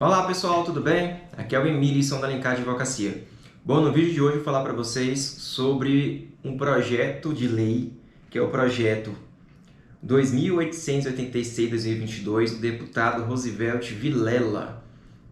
Olá pessoal, tudo bem? Aqui é o Emílio da Alencar Advocacia. Bom, no vídeo de hoje eu vou falar para vocês sobre um projeto de lei, que é o projeto 2886-2022 do deputado Rosivelt Vilela,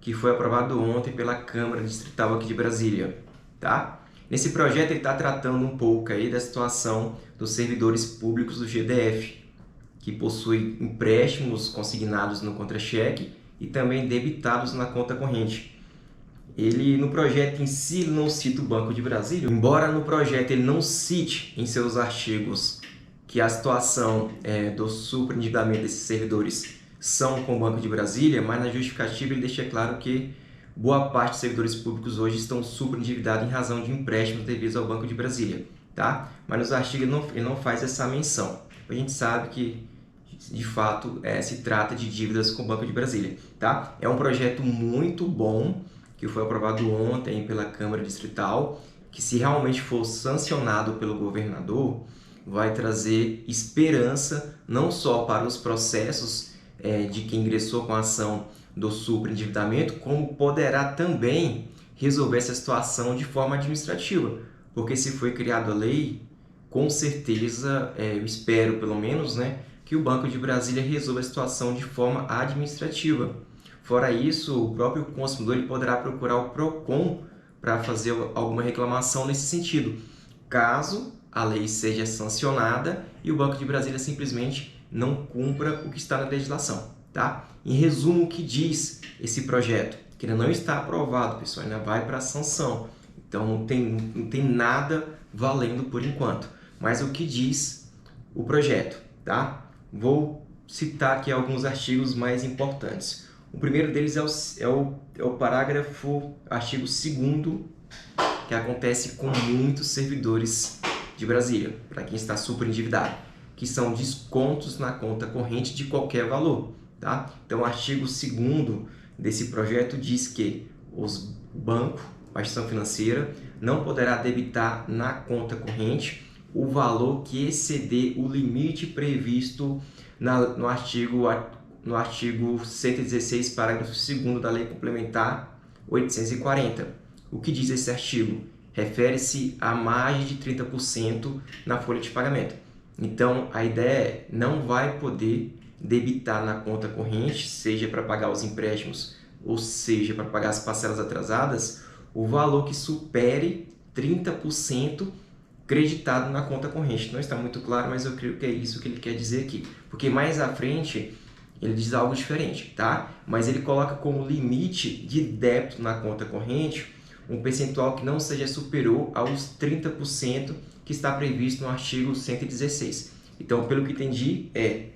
que foi aprovado ontem pela Câmara Distrital aqui de Brasília. Tá? Nesse projeto ele está tratando um pouco aí da situação dos servidores públicos do GDF, que possuem empréstimos consignados no contra-cheque e também debitados na conta corrente. Ele, no projeto em si, não cita o Banco de Brasília, embora no projeto ele não cite em seus artigos que a situação do superendividamento desses servidores são com o Banco de Brasília, mas na justificativa ele deixa claro que boa parte dos servidores públicos hoje estão superendividados em razão de empréstimos devidos ao Banco de Brasília. Tá? Mas nos artigos ele não faz essa menção. A gente sabe que de fato se trata de dívidas com o Banco de Brasília. Tá? É um projeto muito bom que foi aprovado ontem pela Câmara Distrital, que se realmente for sancionado pelo governador, vai trazer esperança não só para os processos de quem ingressou com a ação do superendividamento, como poderá também resolver essa situação de forma administrativa, porque se foi criada a lei, com certeza, eu espero pelo menos, que o Banco de Brasília resolva a situação de forma administrativa. Fora isso, o próprio consumidor ele poderá procurar o PROCON para fazer alguma reclamação nesse sentido, caso a lei seja sancionada e o Banco de Brasília simplesmente não cumpra o que está na legislação. Tá? Em resumo, o que diz esse projeto? Que ainda não está aprovado, pessoal, ainda vai para a sanção. Então não tem nada valendo por enquanto. Mas o que diz o projeto? Tá? Vou citar aqui alguns artigos mais importantes. O primeiro deles é o parágrafo, artigo 2º, que acontece com muitos servidores de Brasília, para quem está superendividado, que são descontos na conta corrente de qualquer valor. Tá? Então, o artigo 2º desse projeto diz que o banco, a instituição financeira, não poderá debitar na conta corrente o valor que exceder o limite previsto no artigo 116, parágrafo 2º da Lei Complementar 840. O que diz esse artigo? Refere-se a margem de 30% na folha de pagamento. Então, a ideia é não vai poder debitar na conta corrente, seja para pagar os empréstimos ou seja para pagar as parcelas atrasadas, o valor que supere 30% creditado na conta corrente. Não está muito claro, mas eu creio que é isso que ele quer dizer aqui. Porque mais à frente ele diz algo diferente, tá? Mas ele coloca como limite de débito na conta corrente um percentual que não seja superior aos 30% que está previsto no artigo 116. Então, pelo que entendi, é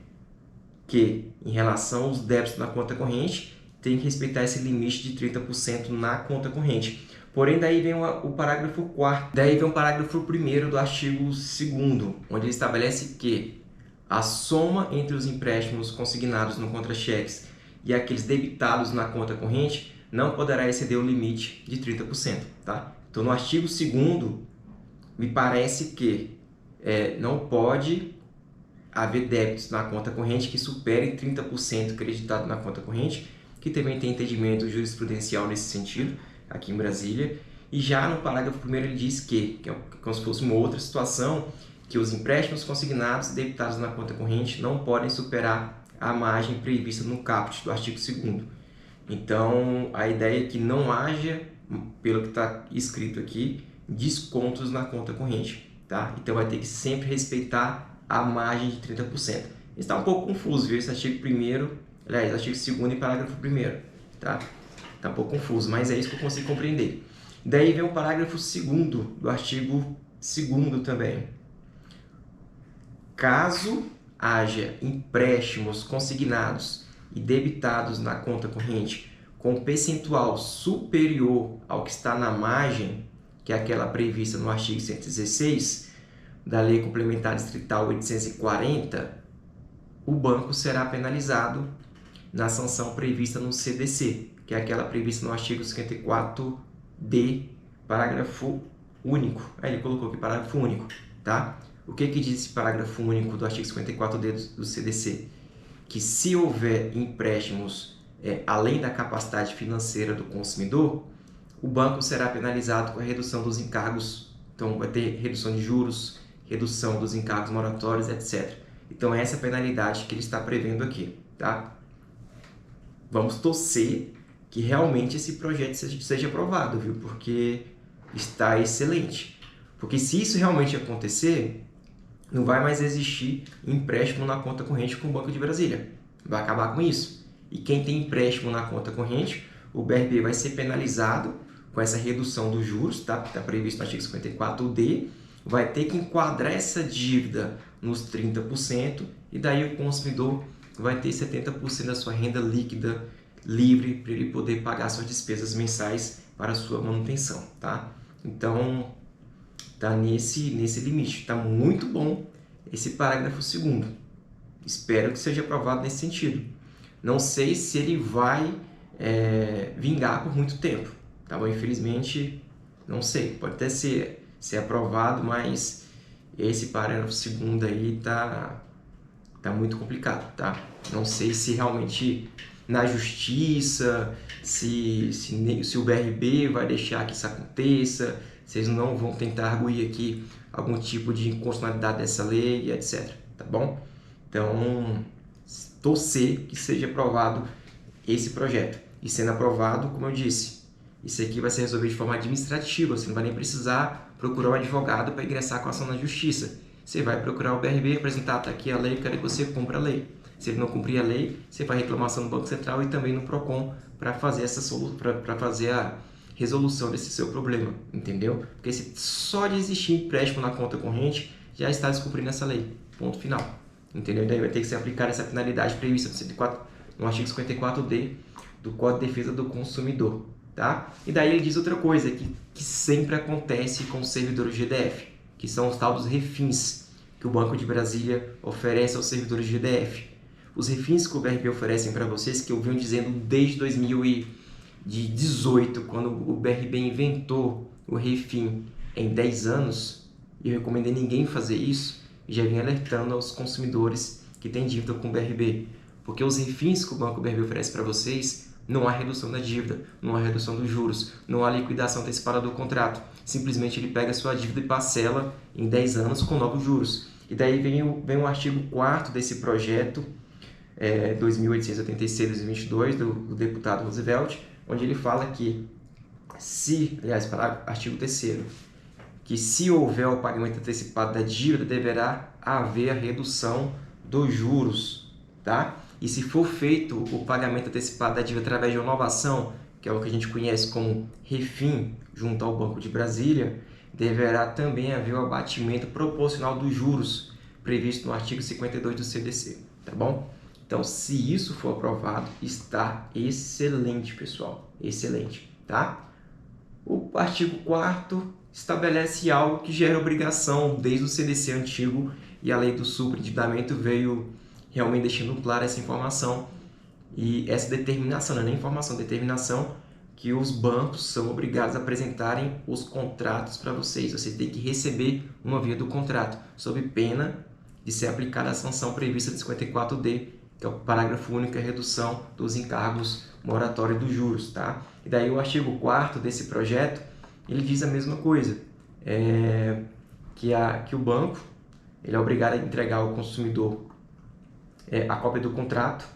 que em relação aos débitos na conta corrente, tem que respeitar esse limite de 30% na conta corrente. Porém, daí vem o parágrafo 4º, daí vem o parágrafo 1º do artigo 2º, onde ele estabelece que a soma entre os empréstimos consignados no contra-cheques e aqueles debitados na conta corrente não poderá exceder o limite de 30%. Tá? Então, no artigo 2º, me parece que não pode haver débitos na conta corrente que superem 30% creditado na conta corrente, que também tem entendimento jurisprudencial nesse sentido, aqui em Brasília. E já no parágrafo 1º ele diz que é como se fosse uma outra situação, que os empréstimos consignados e debitados na conta corrente não podem superar a margem prevista no caput do artigo 2º. Então, a ideia é que não haja, pelo que está escrito aqui, descontos na conta corrente. Tá? Então, vai ter que sempre respeitar a margem de 30%. Está um pouco confuso, viu? Esse artigo 1º, aliás, artigo 2º e parágrafo 1º. Tá? Está um pouco confuso, mas é isso que eu consigo compreender. Daí vem o parágrafo 2º do artigo 2º também. Caso haja empréstimos consignados e debitados na conta corrente com percentual superior ao que está na margem, que é aquela prevista no artigo 116 da Lei Complementar Distrital 840, o banco será penalizado na sanção prevista no CDC, que é aquela prevista no artigo 54D, parágrafo único. Ele colocou aqui parágrafo único, tá? O que diz esse parágrafo único do artigo 54D do CDC? Que se houver empréstimos além da capacidade financeira do consumidor, o banco será penalizado com a redução dos encargos. Então, vai ter redução de juros, redução dos encargos moratórios, etc. Então, essa é a penalidade que ele está prevendo aqui, tá? Vamos torcer que realmente esse projeto seja aprovado, viu? Porque está excelente. Porque se isso realmente acontecer, não vai mais existir empréstimo na conta corrente com o Banco de Brasília. Vai acabar com isso. E quem tem empréstimo na conta corrente, o BRB vai ser penalizado com essa redução dos juros, tá? Está previsto no artigo 54D, vai ter que enquadrar essa dívida nos 30%, e daí o consumidor vai ter 70% da sua renda líquida livre para ele poder pagar suas despesas mensais para a sua manutenção, tá? Então, tá nesse limite. Tá muito bom esse parágrafo 2º. Espero que seja aprovado nesse sentido. Não sei se ele vai vingar por muito tempo, tá bom? Infelizmente, não sei. Pode até ser aprovado, mas esse parágrafo 2º aí tá muito complicado, tá? Não sei se realmente na justiça, se o BRB vai deixar que isso aconteça, se eles não vão tentar arguir aqui algum tipo de inconstitucionalidade dessa lei, etc. Tá bom? Então, torcer que seja aprovado esse projeto. E sendo aprovado, como eu disse, isso aqui vai ser resolvido de forma administrativa, você não vai nem precisar procurar um advogado para ingressar com a ação na justiça. Você vai procurar o BRB, apresentar, tá aqui a lei, eu quero que você cumpra a lei. Se ele não cumprir a lei, você faz reclamação no Banco Central e também no PROCON para fazer a resolução desse seu problema, entendeu? Porque só de existir empréstimo na conta corrente, já está descumprindo essa lei. Ponto final. Entendeu? Daí vai ter que ser aplicada essa penalidade prevista no artigo 54D do Código de Defesa do Consumidor. Tá? E daí ele diz outra coisa que sempre acontece com os servidores de GDF, que são os tal dos refins que o Banco de Brasília oferece aos servidores de GDF. Os refins que o BRB oferecem para vocês, que eu venho dizendo desde 2018, quando o BRB inventou o refim em 10 anos, e eu recomendei ninguém fazer isso, e já vim alertando aos consumidores que têm dívida com o BRB. Porque os refins que o Banco BRB oferece para vocês, não há redução da dívida, não há redução dos juros, não há liquidação antecipada do contrato. Simplesmente ele pega a sua dívida e parcela em 10 anos com novos juros. E daí vem o artigo 4º desse projeto, 2886-2022, do deputado Roosevelt, onde ele fala que artigo 3º, que se houver o pagamento antecipado da dívida, deverá haver a redução dos juros, tá? E se for feito o pagamento antecipado da dívida através de uma inovação, que é o que a gente conhece como refim junto ao Banco de Brasília, deverá também haver o abatimento proporcional dos juros previsto no artigo 52 do CDC, tá bom? Então, se isso for aprovado, está excelente, pessoal, excelente, tá? O artigo 4º estabelece algo que gera obrigação desde o CDC antigo, e a lei do superendividamento veio realmente deixando clara essa informação e essa determinação, não é nem informação, determinação que os bancos são obrigados a apresentarem os contratos para vocês. Vocês têm que receber uma via do contrato, sob pena de ser aplicada a sanção prevista no 54D, que é o parágrafo único, a redução dos encargos moratórios dos juros, tá? E daí o artigo 4º desse projeto, ele diz a mesma coisa, que o banco ele é obrigado a entregar ao consumidor a cópia do contrato,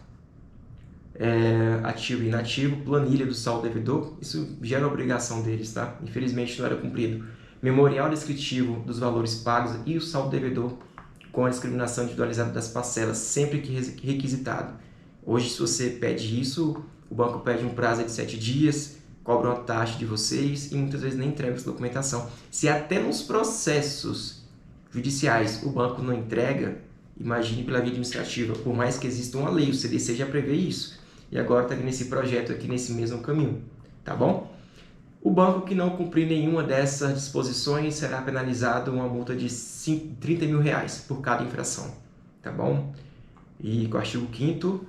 ativo e inativo, planilha do saldo devedor, isso gera obrigação deles, tá? Infelizmente não era cumprido. Memorial descritivo dos valores pagos e o saldo devedor com a discriminação individualizada das parcelas, sempre que requisitado. Hoje, se você pede isso, o banco pede um prazo de 7 dias, cobra uma taxa de vocês e muitas vezes nem entrega essa documentação. Se até nos processos judiciais o banco não entrega, imagine pela via administrativa, por mais que exista uma lei, o CDC já prevê isso. E agora está vindo esse projeto aqui nesse mesmo caminho, tá bom? O banco que não cumprir nenhuma dessas disposições será penalizado uma multa de 30 mil reais por cada infração, tá bom? E com o artigo 5º,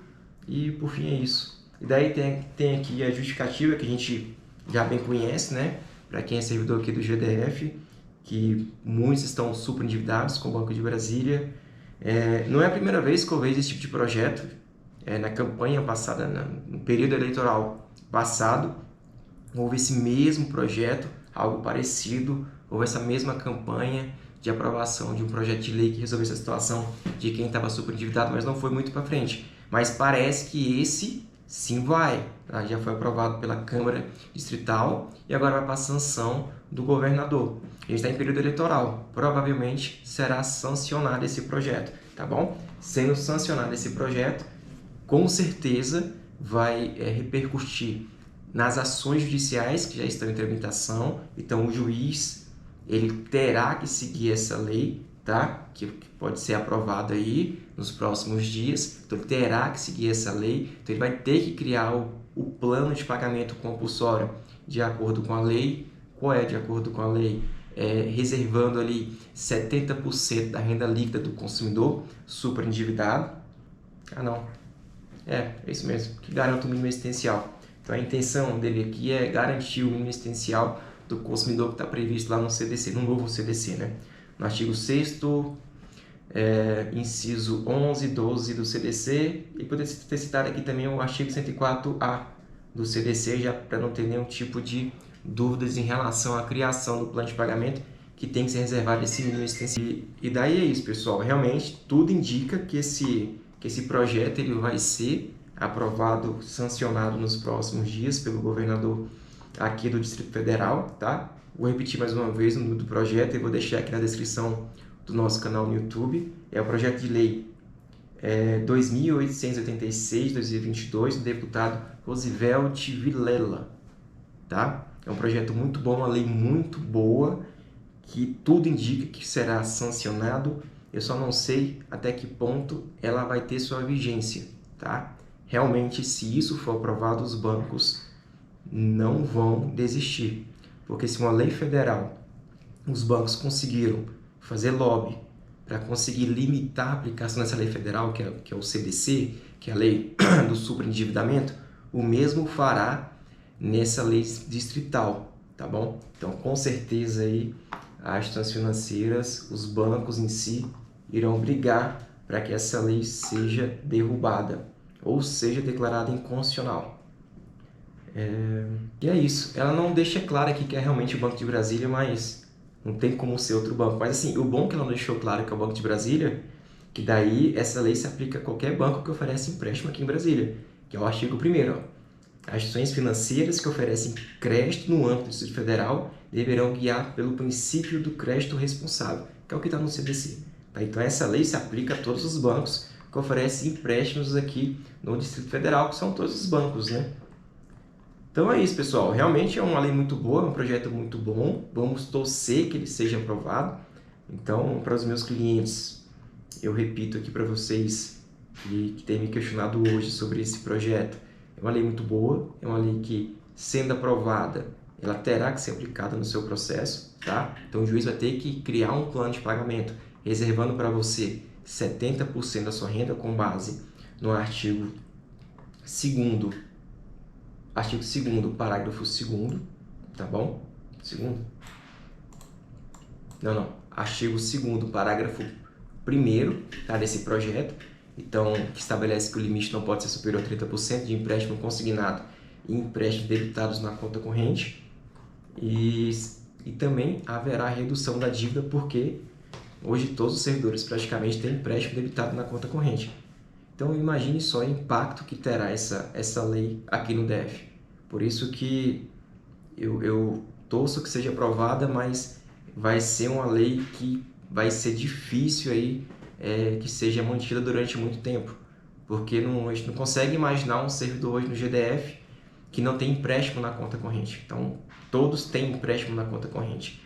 e por fim é isso. E daí tem aqui a justificativa que a gente já bem conhece, né? Para quem é servidor aqui do GDF, que muitos estão super endividados com o Banco de Brasília. Não é a primeira vez que eu vejo esse tipo de projeto. na campanha passada, no período eleitoral passado, houve esse mesmo projeto, algo parecido, houve essa mesma campanha de aprovação de um projeto de lei que resolvesse a situação de quem estava superendividado, mas não foi muito para frente. Mas parece que esse sim vai, tá? Já foi aprovado pela Câmara Distrital e agora vai para a sanção do governador. A gente está em período eleitoral, provavelmente será sancionado esse projeto, tá bom? Sendo sancionado esse projeto, com certeza vai repercutir nas ações judiciais que já estão em tramitação. Então o juiz ele terá que seguir essa lei, tá? Que pode ser aprovada aí nos próximos dias. Então ele terá que seguir essa lei. Então ele vai ter que criar o plano de pagamento compulsório de acordo com a lei. Qual é de acordo com a lei? Reservando ali 70% da renda líquida do consumidor superendividado. É isso mesmo, que garanta o mínimo existencial. Então a intenção dele aqui é garantir o mínimo existencial do consumidor que está previsto lá no CDC, no novo CDC, né? No artigo 6º, inciso 11, 12 do CDC, e poderia ter citado aqui também o artigo 104A do CDC, já para não ter nenhum tipo de dúvidas em relação à criação do plano de pagamento, que tem que ser reservado esse mínimo existencial. E daí é isso, pessoal. Realmente, tudo indica que esse projeto ele vai ser aprovado, sancionado nos próximos dias pelo governador aqui do Distrito Federal, tá? Vou repetir mais uma vez o número do projeto e vou deixar aqui na descrição do nosso canal no YouTube. É o projeto de lei 2886/2022 do deputado Rosivelt Vilela, tá? É um projeto muito bom, uma lei muito boa, que tudo indica que será sancionado. Eu só não sei até que ponto ela vai ter sua vigência, tá? Realmente, se isso for aprovado, os bancos não vão desistir. Porque se uma lei federal, os bancos conseguiram fazer lobby para conseguir limitar a aplicação dessa lei federal, que é o CDC, que é a lei do superendividamento, o mesmo fará nessa lei distrital, tá bom? Então, com certeza aí, as instituições financeiras, os bancos em si, irão brigar para que essa lei seja derrubada ou seja declarada inconstitucional. E é isso. Ela não deixa claro aqui que é realmente o Banco de Brasília, mas não tem como ser outro banco. Mas assim, o bom que ela não deixou claro que é o Banco de Brasília, que daí essa lei se aplica a qualquer banco que oferece empréstimo aqui em Brasília, que é o artigo 1º. As instituições financeiras que oferecem crédito no âmbito do Distrito Federal deverão guiar pelo princípio do crédito responsável, que é o que está no CDC. Tá? Então essa lei se aplica a todos os bancos que oferecem empréstimos aqui no Distrito Federal, que são todos os bancos, né? Então é isso, pessoal. Realmente é uma lei muito boa, é um projeto muito bom. Vamos torcer que ele seja aprovado. Então, para os meus clientes, eu repito aqui para vocês que têm me questionado hoje sobre esse projeto. É uma lei muito boa, é uma lei que, sendo aprovada, ela terá que ser aplicada no seu processo, tá? Então o juiz vai ter que criar um plano de pagamento, reservando para você 70% da sua renda com base no artigo 2º, parágrafo 2º, tá bom? Artigo 2º, parágrafo 1º, tá, desse projeto. Então, que estabelece que o limite não pode ser superior a 30% de empréstimo consignado e empréstimos debitados na conta corrente. E também haverá redução da dívida, porque hoje todos os servidores praticamente têm empréstimo debitado na conta corrente. Então, imagine só o impacto que terá essa lei aqui no DF. Por isso que eu torço que seja aprovada, mas vai ser uma lei que vai ser difícil aí que seja mantida durante muito tempo. Porque a gente não consegue imaginar um servidor hoje no GDF que não tem empréstimo na conta corrente. Então, todos têm empréstimo na conta corrente.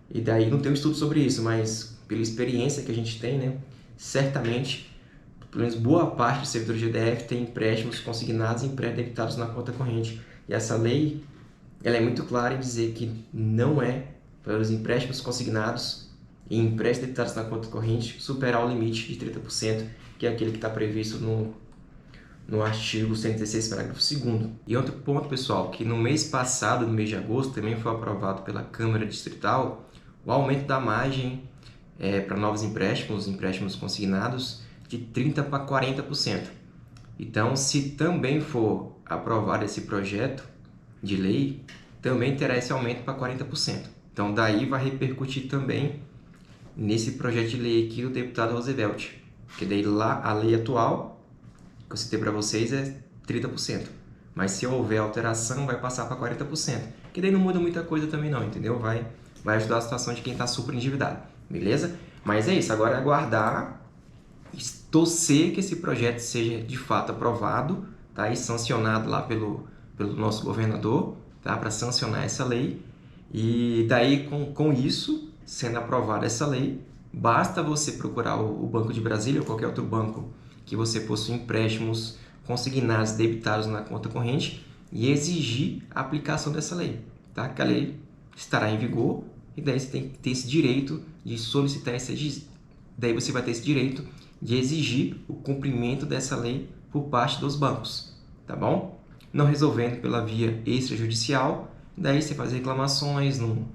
E daí não tem um estudo sobre isso, mas pela experiência que a gente tem, né, certamente, pelo menos boa parte dos servidores GDF tem empréstimos consignados e empréstimos debitados na conta corrente. E essa lei, ela é muito clara em dizer que não é para os empréstimos consignados e empréstimos debitados na conta corrente superar o limite de 30%, que é aquele que está previsto no artigo 116, parágrafo 2º. E outro ponto, pessoal, que no mês passado, no mês de agosto, também foi aprovado pela Câmara Distrital o aumento da margem para novos empréstimos consignados, de 30% para 40%. Então, se também for aprovado esse projeto de lei, também terá esse aumento para 40%. Então, daí vai repercutir também nesse projeto de lei aqui do deputado Roosevelt, que daí lá a lei atual, que eu citei para vocês, é 30%. Mas se houver alteração, vai passar para 40%. Que daí não muda muita coisa também não, entendeu? Vai ajudar a situação de quem está super endividado, beleza? Mas é isso, agora é aguardar e torcer que esse projeto seja de fato aprovado, tá? E sancionado lá pelo nosso governador, tá? Para sancionar essa lei. E daí, com isso, sendo aprovada essa lei, basta você procurar o Banco de Brasília ou qualquer outro banco que você possua empréstimos consignados debitados na conta corrente e exigir a aplicação dessa lei, tá? Que a lei estará em vigor e daí você tem que ter esse direito de solicitar daí você vai ter esse direito de exigir o cumprimento dessa lei por parte dos bancos, tá bom? Não resolvendo pela via extrajudicial, daí você faz reclamações no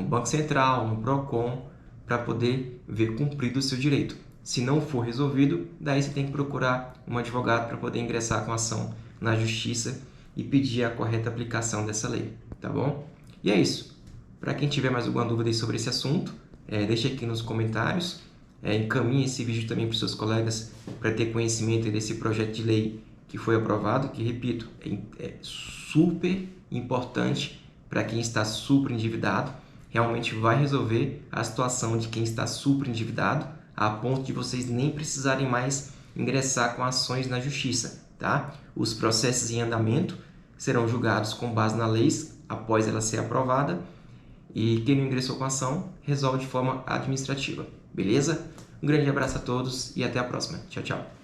Banco Central, no Procon, para poder ver cumprido o seu direito. Se não for resolvido, daí você tem que procurar um advogado para poder ingressar com ação na justiça e pedir a correta aplicação dessa lei, tá bom? E é isso. Para quem tiver mais alguma dúvida sobre esse assunto, deixe aqui nos comentários. Encaminhe esse vídeo também para os seus colegas para ter conhecimento desse projeto de lei que foi aprovado, que, repito, é super importante para quem está super endividado. Realmente vai resolver a situação de quem está super endividado, a ponto de vocês nem precisarem mais ingressar com ações na justiça, tá? Os processos em andamento serão julgados com base na lei após ela ser aprovada e quem não ingressou com ação resolve de forma administrativa, beleza? Um grande abraço a todos e até a próxima. Tchau, tchau.